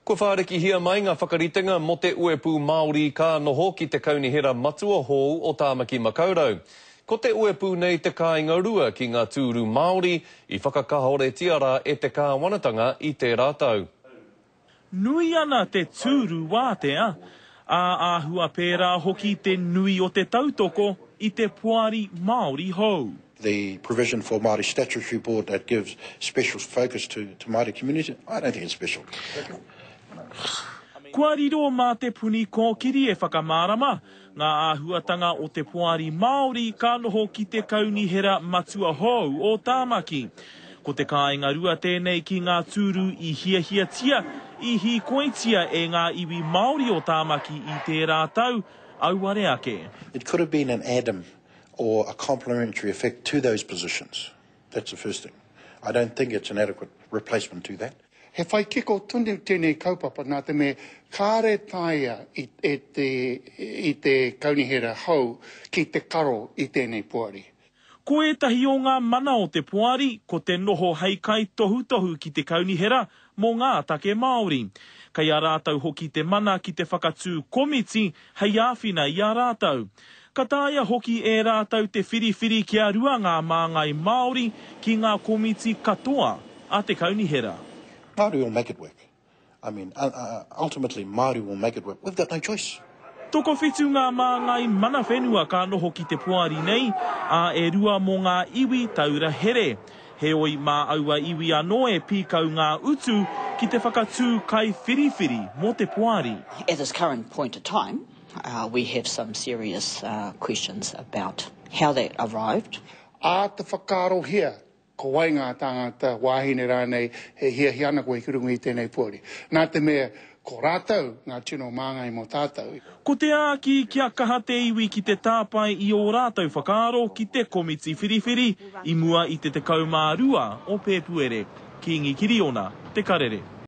Ko whāreki hia mai ngā whakaritenga mo te uepu Māori ka noho ki te kaunihera matua hou o Tāmaki Makaurau. Ko te uepu nei te kāinga rua ki ngā tūru Māori I whakakahoretia rā e te kāwanatanga I te rātau. Nui ana te tūru wātea, āhua pērā hoki te nui o te tautoko I te puari Māori hou. The provision for Māori Statutory Board that gives special focus to Māori community, I don't think it's special. Kua riro mā te puni kōkiri e whakamārama, ngā āhuatanga o te puari Māori ka noho ki te kaunihera matua hou o Tāmaki. Ko te kāinga rua tēnei ki ngā tūru I hiahiatia, I hikoitia e ngā iwi Māori o Tāmaki I te rātau, auare ake. It could have been an add-on or a complementary effect to those positions. That's the first thing. I don't think it's an adequate replacement to that. He whai kiko tunu tēnei kaupapa nā te me kāre taia I te kaunihera hou ki te karo I tēnei puari. Ko etahi o ngā mana o te puari, ko te noho hei kai tohu ki te kaunihera mō ngā take Māori. Kai a rātau hoki te mana ki te whakatū komiti hei āwhina I a rātau. Ka tāia hoki e rātau te whiriwhiri kia rua ngā māngai Māori ki ngā komiti katoa a te kaunihera. Māori will make it work. I mean, ultimately, Māori will make it work. We've got no choice. Toko whitu ngā māngai mana whenua ka noho ki te puari nei, a e rua mō ngā iwi taura here. He oi mā aua iwi anō e pīkau ngā utu ki te whakatū kai whiriwhiri mō te puari. At this current point of time, we have some serious questions about how that arrived. A te whakaro hea, ko wai ngā tāngata wāhine rānei he hiana koe kurungu I tēnei puari. Nā te mea, ko rātau ngā tino māngai mō tātau. Ko te āki kia kaha te iwi ki te tāpai I o rātau whakaro ki te komiti whiriwhiri I mua I te kaumā rua o Pēpuere. Ki Ngikiri ona, te karere.